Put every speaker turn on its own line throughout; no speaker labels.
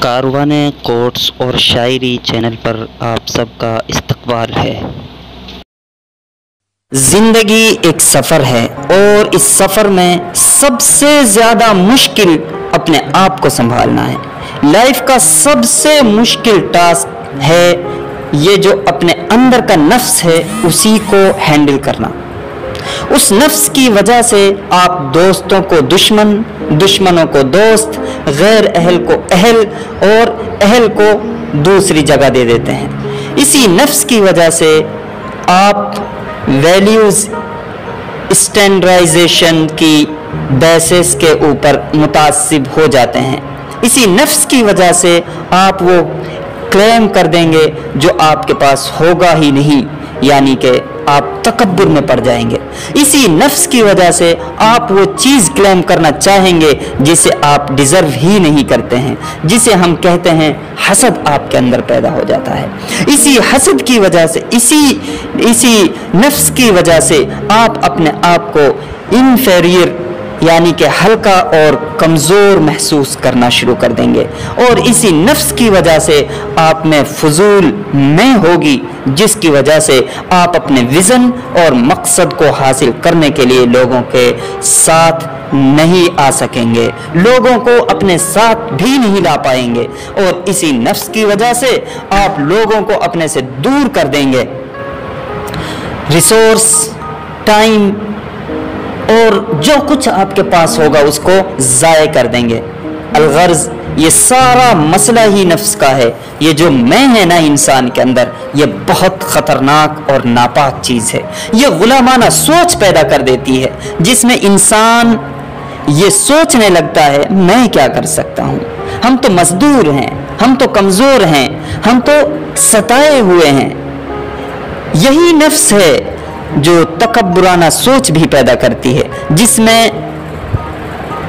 कारवाने quotes और शायरी channel पर आप सबका इस्तकबाल है।
जिंदगी एक सफ़र है और इस सफ़र में सबसे ज़्यादा मुश्किल अपने आप को संभालना है। लाइफ का सबसे मुश्किल टास्क है ये जो अपने अंदर का नफ्स है उसी को हैंडल करना। उस नफ्स की वजह से आप दोस्तों को दुश्मन, दुश्मनों को दोस्त, गैर अहल को अहल और अहल को दूसरी जगह दे देते हैं। इसी नफ्स की वजह से आप वैल्यूज़ स्टैंडर्डाइजेशन की बेसिस के ऊपर मुतासिब हो जाते हैं। इसी नफ्स की वजह से आप वो क्लेम कर देंगे जो आपके पास होगा ही नहीं, यानी कि आप तकब्बुर में पड़ जाएंगे। इसी नफ्स की वजह से आप वो चीज़ क्लेम करना चाहेंगे जिसे आप डिज़र्व ही नहीं करते हैं, जिसे हम कहते हैं हसद आपके अंदर पैदा हो जाता है। इसी हसद की वजह से, इसी नफ्स की वजह से आप अपने आप को इन्फीरियर यानी कि हल्का और कमज़ोर महसूस करना शुरू कर देंगे। और इसी नफ्स की वजह से आप में फजूल मैं होगी, जिसकी वजह से आप अपने विज़न और मकसद को हासिल करने के लिए लोगों के साथ नहीं आ सकेंगे, लोगों को अपने साथ भी नहीं ला पाएंगे। और इसी नफ्स की वजह से आप लोगों को अपने से दूर कर देंगे। रिसोर्स, टाइम और जो कुछ आपके पास होगा उसको ज़ाय कर देंगे। अलगर्ज ये सारा मसला ही नफ्स का है। ये जो मैं है ना इंसान के अंदर, ये बहुत ख़तरनाक और नापाक चीज़ है। ये गुलामाना सोच पैदा कर देती है जिसमें इंसान ये सोचने लगता है मैं क्या कर सकता हूँ, हम तो मजदूर हैं, हम तो कमज़ोर हैं, हम तो सताए हुए हैं। यही नफ्स है जो तकब्बुराना सोच भी पैदा करती है, जिसमें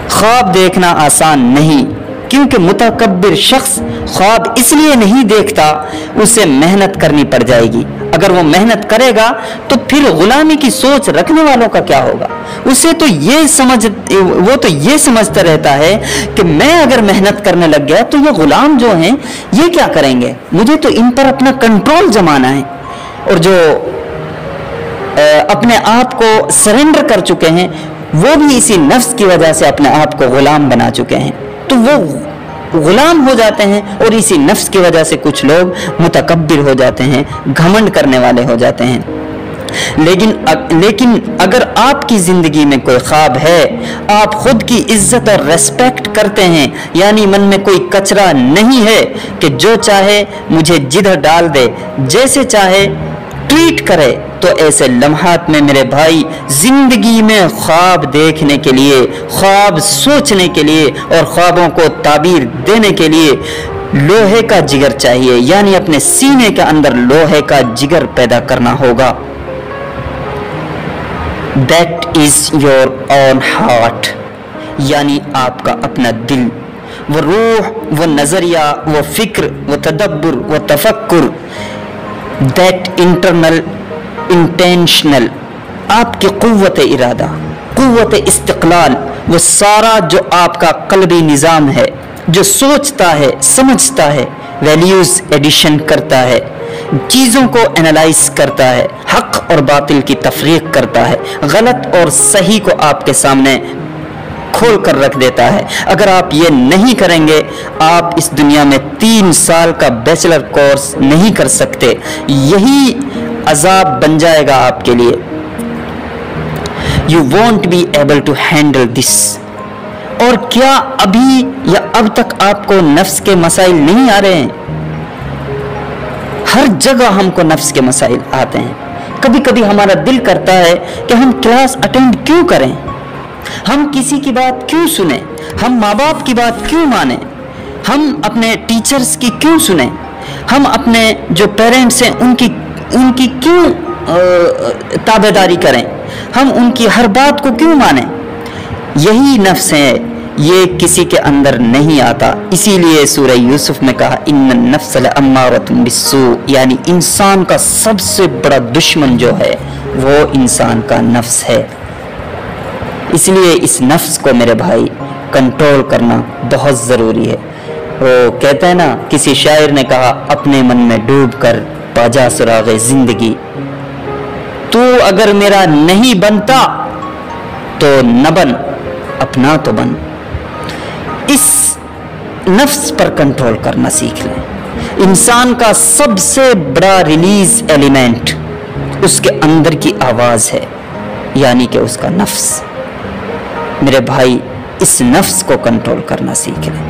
ख्वाब देखना आसान नहीं, क्योंकि मुतकब्बिर शख्स ख्वाब इसलिए नहीं देखता, उसे मेहनत करनी पड़ जाएगी। अगर वो मेहनत करेगा तो फिर गुलामी की सोच रखने वालों का क्या होगा? उसे तो वो तो ये समझता रहता है कि मैं अगर मेहनत करने लग गया तो ये गुलाम जो हैं ये क्या करेंगे, मुझे तो इन पर अपना कंट्रोल जमाना है। और जो अपने आप को सरेंडर कर चुके हैं वो भी इसी नफ्स की वजह से अपने आप को गुलाम बना चुके हैं, तो वो गुलाम हो जाते हैं। और इसी नफ्स की वजह से कुछ लोग मुतकब्बिर हो जाते हैं, घमंड करने वाले हो जाते हैं। लेकिन अगर आपकी ज़िंदगी में कोई ख्वाब है, आप खुद की इज्जत और रेस्पेक्ट करते हैं, यानी मन में कोई कचरा नहीं है कि जो चाहे मुझे जिधर डाल दे, जैसे चाहे ट्रीट करे, तो ऐसे लम्हात में मेरे भाई जिंदगी में ख्वाब देखने के लिए, ख्वाब सोचने के लिए और ख्वाबों को ताबीर देने के लिए लोहे का जिगर चाहिए, यानी अपने सीने के अंदर लोहे का जिगर पैदा करना होगा। That is your own heart, यानी आपका अपना दिल, वो रूह, वो नजरिया, वो फिक्र, वो तदब्बुर, वो तफक्कुर, दैट इंटरनल इंटेंशनल, आपकी कुव्वत इरादा, कुव्वत इस्तिक़लाल, वो सारा जो आपका क़ल्बी निज़ाम है, जो सोचता है, समझता है, वैल्यूज़ एडिशन करता है, चीज़ों को एनालाइज करता है, हक़ और बातिल की तफरीक करता है, गलत और सही को आपके सामने खोल कर रख देता है। अगर आप ये नहीं करेंगे, आप इस दुनिया में 3 साल का बैचलर कोर्स नहीं कर सकते। यही अजाब बन जाएगा आपके लिए। You won't be able to handle this. और क्या अभी या अब तक आपको नफ्स के मसाइल नहीं आ रहे हैं? हर जगह हमको नफ्स के मसाइल आते हैं। कभी कभी हमारा दिल करता है कि हम क्लास अटेंड क्यों करें, हम किसी की बात क्यों सुने, हम माँ बाप की बात क्यों माने, हम अपने टीचर्स की क्यों सुने, हम अपने जो पेरेंट्स हैं उनकी क्यों ताबेदारी करें, हम उनकी हर बात को क्यों माने। यही नफ्स है, ये किसी के अंदर नहीं आता। इसीलिए सूरह यूसुफ में कहा इन्न नफ्स लअम्मारतुम बिस्सू, यानी इंसान का सबसे बड़ा दुश्मन जो है वो इंसान का नफ्स है। इसलिए इस नफ्स को मेरे भाई कंट्रोल करना बहुत ज़रूरी है। وہ کہتا ہے نا، کسی شاعر نے کہا اپنے من میں ڈوب کر پاجا سراغ زندگی، تو اگر میرا نہیں بنتا تو نہ بن، اپنا تو بن۔ اس نفس پر کنٹرول کرنا سیکھ لیں۔ انسان کا سب سے بڑا ریلیز ایلیمنٹ اس کے اندر کی آواز ہے، یعنی کہ اس کا نفس۔ میرے بھائی، اس نفس کو کنٹرول کرنا سیکھ لیں۔